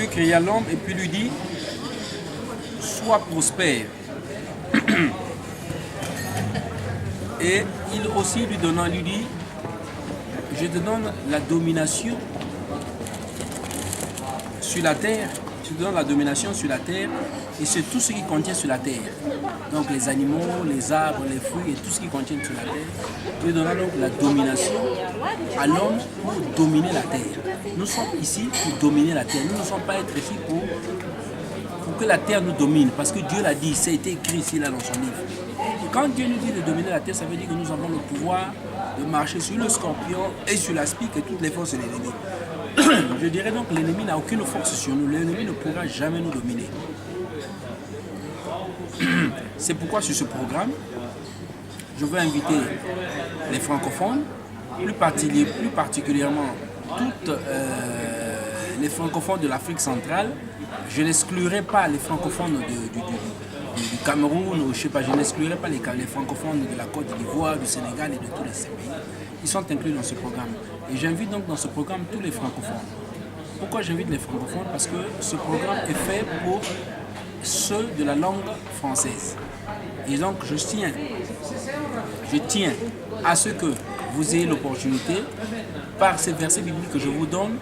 Dieu créa l'homme et puis lui dit, sois prospère. Et il aussi lui dit, je te donne la domination sur la terre, je te donne la domination sur la terre et sur tout ce qui contient sur la terre. Donc les animaux, les arbres, les fruits et tout ce qui contient sur la terre. Tu donnes donc la domination à l'homme pour dominer la terre. Nous sommes ici pour dominer la terre. Nous ne sommes pas être ici pour que la terre nous domine. Parce que Dieu l'a dit, ça a été écrit ici là dans son livre. Et quand Dieu nous dit de dominer la terre, ça veut dire que nous avons le pouvoir de marcher sur le scorpion et sur l'aspic et toutes les forces de l'ennemi. Je dirais donc que l'ennemi n'a aucune force sur nous. L'ennemi ne pourra jamais nous dominer. C'est pourquoi sur ce programme, je veux inviter les francophones, plus particulièrement toutes les francophones de l'Afrique centrale. Je n'exclurai pas les francophones du Cameroun, ou je sais pas, je n'exclurai pas les francophones de la Côte d'Ivoire, du Sénégal et de tous ces pays. Ils sont inclus dans ce programme. Et j'invite donc dans ce programme tous les francophones. Pourquoi j'invite les francophones? Parce que ce programme est fait pour ceux de la langue française. Et donc je tiens à ce que vous ayez l'opportunité, par ces versets bibliques que je vous donne,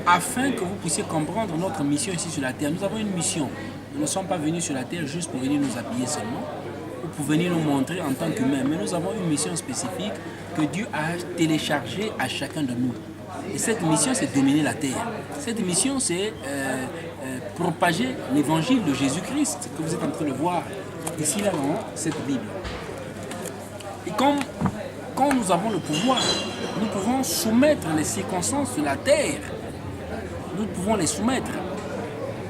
afin que vous puissiez comprendre notre mission ici sur la terre. Nous avons une mission. Nous ne sommes pas venus sur la terre juste pour venir nous habiller seulement, ou pour venir nous montrer en tant qu'humains, mais nous avons une mission spécifique que Dieu a téléchargée à chacun de nous. Et cette mission, c'est dominer la terre. Cette mission, c'est propager l'évangile de Jésus-Christ que vous êtes en train de voir ici, là, dans cette Bible. Et quand nous avons le pouvoir, nous pouvons soumettre les circonstances de la terre. Nous pouvons les soumettre.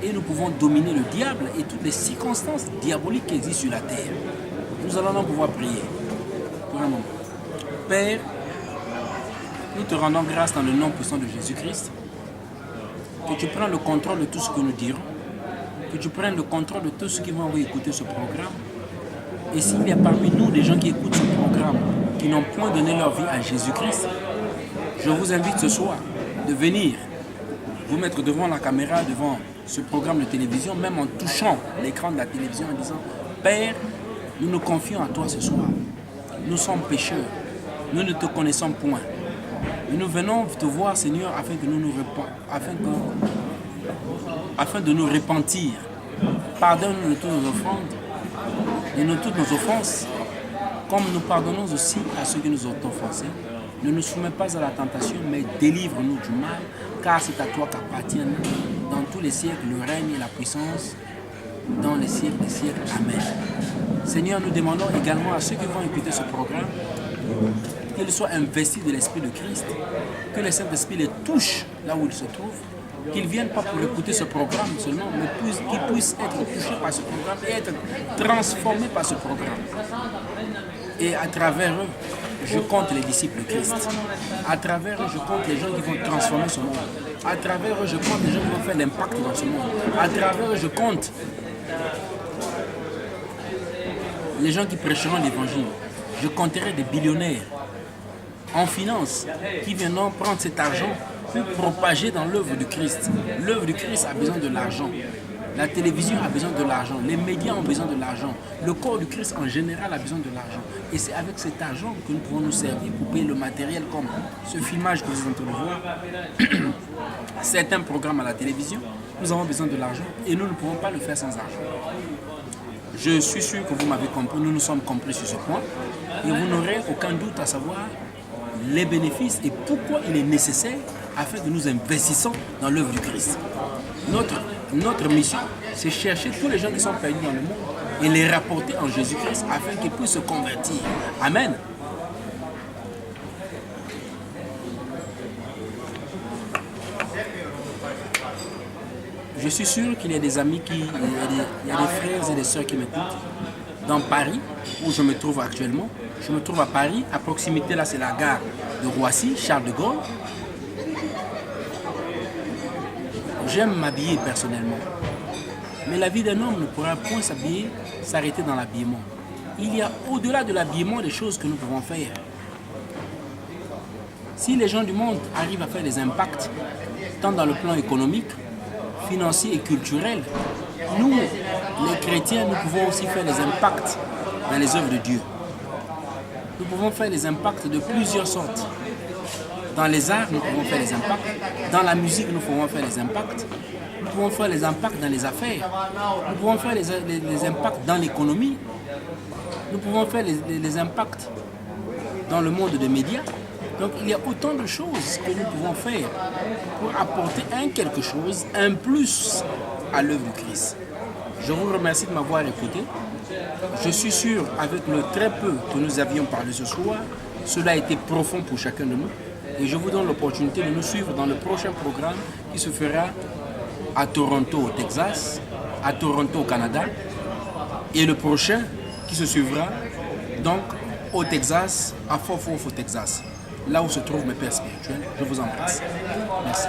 Et nous pouvons dominer le diable et toutes les circonstances diaboliques qui existent sur la terre. Nous allons donc pouvoir prier. Pour un moment. Père, nous te rendons grâce dans le nom puissant de Jésus-Christ. Que tu prennes le contrôle de tout ce que nous dirons. Que tu prennes le contrôle de tous ceux qui vont écouter ce programme. Et s'il y a parmi nous des gens qui écoutent ce programme, qui n'ont point donné leur vie à Jésus-Christ, je vous invite ce soir de venir vous mettre devant la caméra, devant ce programme de télévision, même en touchant l'écran de la télévision en disant « Père, nous nous confions à toi ce soir. Nous sommes pécheurs. Nous ne te connaissons point. Et nous venons te voir, Seigneur, afin de nous repentir. Pardonne-nous de toutes nos offrandes et de toutes nos offenses, comme nous pardonnons aussi à ceux qui nous ont offensés. Ne nous soumets pas à la tentation, mais délivre-nous du mal, car c'est à toi qu'appartiennent dans tous les siècles le règne et la puissance, dans les siècles des siècles. Amen. Seigneur, nous demandons également à ceux qui vont écouter ce programme qu'ils soient investis de l'Esprit de Christ, que le Saint-Esprit les touche là où ils se trouvent, qu'ils ne viennent pas pour écouter ce programme seulement, mais qu'ils puissent être touchés par ce programme et être transformés par ce programme. Et à travers eux, je compte les disciples de Christ. À travers eux, je compte les gens qui vont transformer ce monde. À travers eux, je compte les gens qui vont faire l'impact dans ce monde. À travers eux, je compte les gens qui prêcheront l'évangile. Je compterai des billionnaires en finance qui viendront prendre cet argent pour propager dans l'œuvre du Christ. L'œuvre du Christ a besoin de l'argent. La télévision a besoin de l'argent. Les médias ont besoin de l'argent. Le corps du Christ en général a besoin de l'argent. Et c'est avec cet argent que nous pouvons nous servir pour payer le matériel comme ce filmage que vous êtes en train de voir. Certains programmes à la télévision, nous avons besoin de l'argent et nous ne pouvons pas le faire sans argent. Je suis sûr que vous m'avez compris, nous nous sommes compris sur ce point. Et vous n'aurez aucun doute à savoir les bénéfices et pourquoi il est nécessaire afin que nous investissions dans l'œuvre du Christ. Notre mission, c'est chercher tous les gens qui sont perdus dans le monde et les rapporter en Jésus-Christ afin qu'ils puissent se convertir. Amen. Je suis sûr qu'il y a des amis, il y a des frères et des sœurs qui m'écoutent dans Paris, où je me trouve actuellement. Je me trouve à Paris, à proximité, là c'est la gare de Roissy, Charles de Gaulle. J'aime m'habiller personnellement. Mais la vie d'un homme ne pourra point s'arrêter dans l'habillement. Il y a au-delà de l'habillement des choses que nous pouvons faire. Si les gens du monde arrivent à faire des impacts, tant dans le plan économique, financier et culturel, nous, les chrétiens, nous pouvons aussi faire des impacts dans les œuvres de Dieu. Nous pouvons faire des impacts de plusieurs sortes. Dans les arts, nous pouvons faire des impacts. Dans la musique, nous pouvons faire des impacts. Nous pouvons faire des impacts dans les affaires. Nous pouvons faire les impacts dans l'économie. Nous pouvons faire les impacts dans le monde des médias. Donc il y a autant de choses que nous pouvons faire pour apporter quelque chose, un plus à l'œuvre du Christ. Je vous remercie de m'avoir écouté. Je suis sûr, avec le très peu que nous avions parlé ce soir, cela a été profond pour chacun de nous. Et je vous donne l'opportunité de nous suivre dans le prochain programme qui se fera à Toronto, au Texas, à Toronto, au Canada, et le prochain qui se suivra donc au Texas, à Fort Worth, au Texas, là où se trouvent mes pères spirituels. Je vous embrasse. Merci.